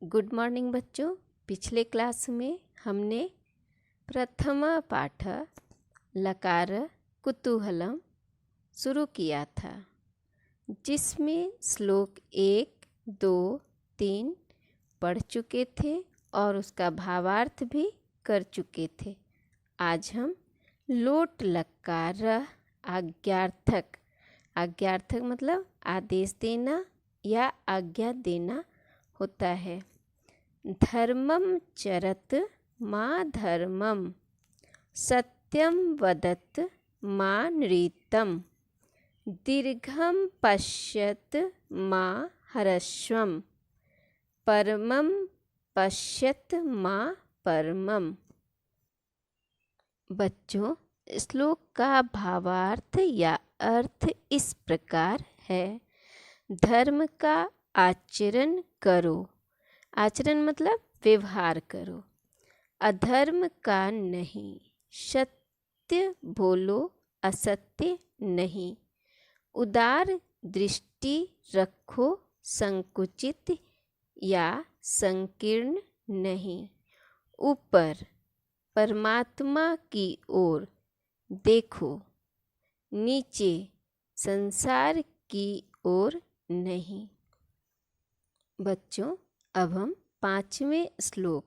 Good morning बच्चों। पिछले class में हमने प्रथम पाठ लकार कुतूहलम शुरू किया था, जिसमें श्लोक 1, 2, 3 पढ़ चुके थे और उसका भावार्थ भी कर चुके थे। आज हम लोट लकार आज्ञार्थक मतलब आदेश देना या आज्ञा देना होता है। धर्मम चरत माँ धर्मम, सत्यम वदत माँ नृतम, दीर्घम पश्यत माँ हरस्वम, परमम पश्यत माँ परमम। बच्चों, श्लोक का भावार्थ या अर्थ इस प्रकार है। धर्म का आचरण करो, आचरण मतलब व्यवहार करो, अधर्म का नहीं, सत्य बोलो, असत्य नहीं, उदार दृष्टि रखो, संकुचित या संकीर्ण नहीं, ऊपर परमात्मा की ओर देखो, नीचे संसार की ओर नहीं। बच्चों, अब हम 5वें श्लोक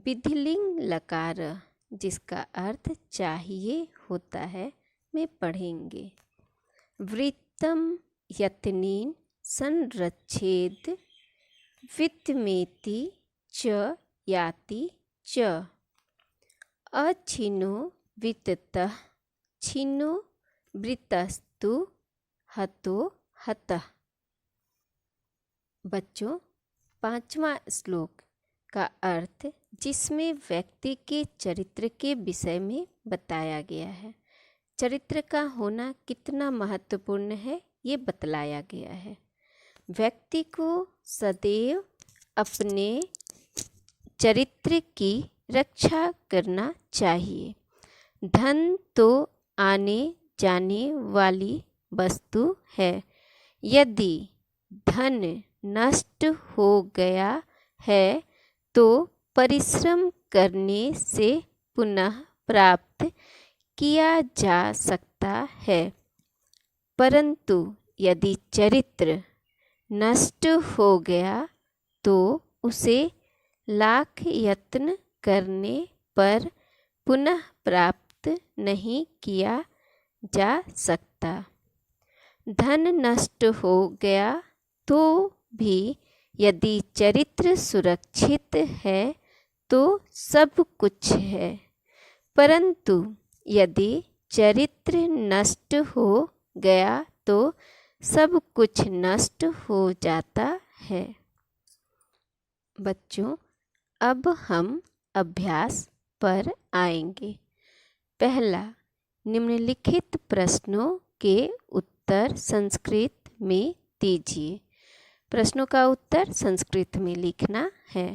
विधिलिंग लकार, जिसका अर्थ चाहिए होता है, में पढ़ेंगे। वृत्तम यत्नीन संरक्षेद, वित्तमेति च याति च, अच्छिनो वित्ततः छिनो वृत्तस्तु हतो हतः। बच्चों, 5वां श्लोक का अर्थ, जिसमें व्यक्ति के चरित्र के विषय में बताया गया है। चरित्र का होना कितना महत्वपूर्ण है, ये बतलाया गया है। व्यक्ति को सदैव अपने चरित्र की रक्षा करना चाहिए। धन तो आने जाने वाली वस्तु है। यदि धन नष्ट हो गया है तो परिश्रम करने से पुनः प्राप्त किया जा सकता है, परंतु यदि चरित्र नष्ट हो गया तो उसे लाख यत्न करने पर पुनः प्राप्त नहीं किया जा सकता। धन नष्ट हो गया तो भी यदि चरित्र सुरक्षित है तो सब कुछ है, परंतु यदि चरित्र नष्ट हो गया तो सब कुछ नष्ट हो जाता है। बच्चों, अब हम अभ्यास पर आएंगे। पहला, निम्नलिखित प्रश्नों के उत्तर संस्कृत में दीजिए। प्रश्नों का उत्तर संस्कृत में लिखना है।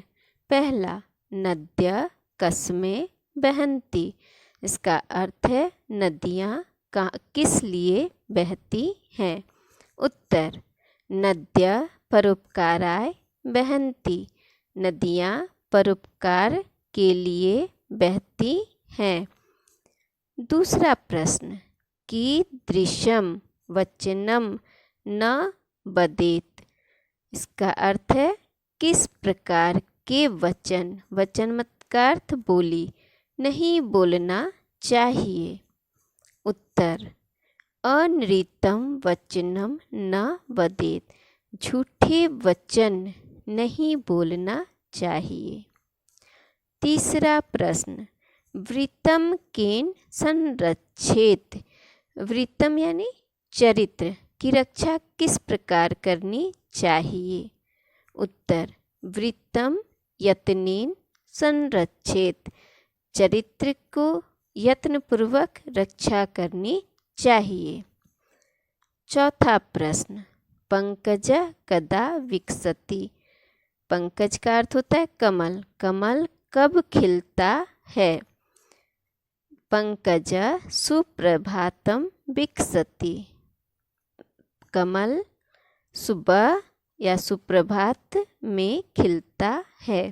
पहला, नद्य कस्में बहन्ति, इसका अर्थ है नदियाँ किस लिए बहती हैं। उत्तर, नद्य परोपकाराय बहन्ति, नदियाँ परोपकार के लिए बहती हैं। दूसरा प्रश्न, कीदृशं वचनम न वदेत, इसका अर्थ है किस प्रकार के वचन, वचन का अर्थ बोली, नहीं बोलना चाहिए। उत्तर, अनृतम वचनम न वदेत, झूठे वचन नहीं बोलना चाहिए। तीसरा प्रश्न, वृत्तम केन संरक्षेत, वृत्तम यानी चरित्र की रक्षा किस प्रकार करनी चाहिए। उत्तर, वृत्तम यत्नेन संरक्षेत, चरित्र को यत्नपूर्वक रक्षा करनी चाहिए। चौथा प्रश्न, पंकज कदा विकसति, पंकज का अर्थ होता है कमल, कमल कब खिलता है। पंकज सुप्रभातम विकसति, कमल सुबह या सुप्रभात में खिलता है।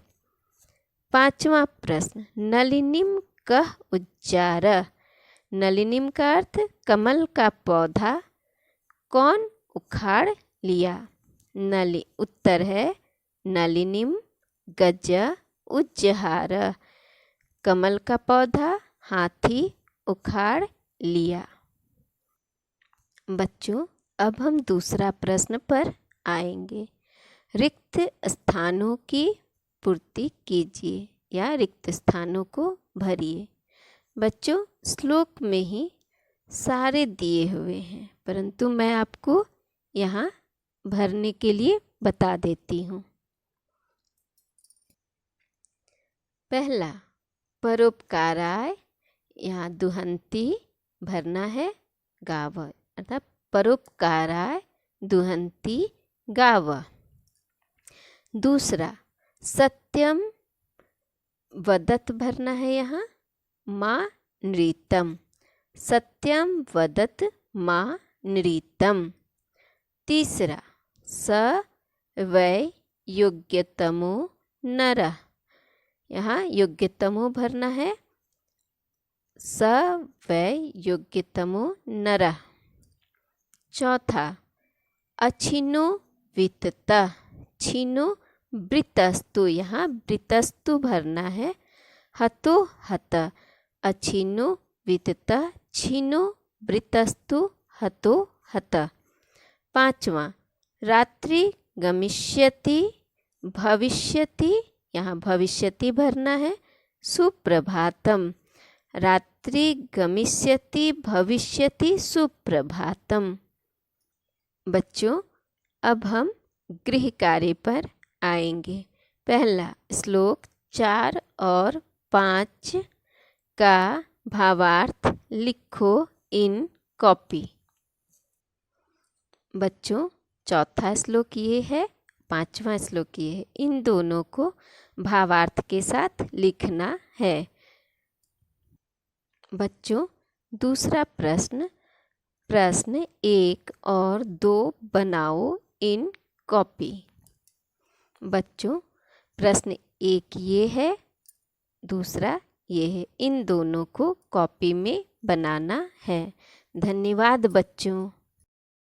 5वां प्रश्न, नलिनीम कह उज्जार। नलिनीम का अर्थ कमल का पौधा कौन उखाड़ लिया? उत्तर है नलिनीम गज उज्जहार। कमल का पौधा हाथी उखाड़ लिया। बच्चों, अब हम दूसरा प्रश्न पर आएंगे। रिक्त स्थानों की पूर्ति कीजिए या रिक्त स्थानों को भरिए। बच्चों, श्लोक में ही सारे दिए हुए हैं, परंतु मैं आपको यहाँ भरने के लिए बता देती हूँ। पहला, परोपकाराय, यहाँ दुहंती भरना है गाव, अर्थात परोपकाराय दुहंती गाव। दूसरा, सत्यम वदत भरना है यहाँ माँ नृतम। सत्यम वदत माँ नृतम। तीसरा, स वै योग्यतमो नरः, यहाँ योग्यतमो भरना है स वै योग्यतमो नरः। चौथा, अछिनो वित्तः, छिनो वृतस्तु, यहाँ वृतस्तु भरना है हतो हत। अछिनो वित्तः छिनो वृतस्तु हतो हत। पांचवा, रात्रि गमिष्यति भविष्यति, यहाँ भविष्यति भरना है सुप्रभातम। रात्रि गमिष्यति भविष्यति सुप्रभातम। बच्चों, अब हम गृह कार्य पर आएंगे। पहला, श्लोक 4 और 5 का भावार्थ लिखो इन कॉपी। बच्चों, चौथा श्लोक ये है, 5वां श्लोक ये है। इन दोनों को भावार्थ के साथ लिखना है। बच्चों, दूसरा प्रश्न, प्रश्न 1 और 2 बनाओ इन कॉपी। बच्चों, प्रश्न 1 ये है, दूसरा ये है। इन दोनों को कॉपी में बनाना है। धन्यवाद बच्चों।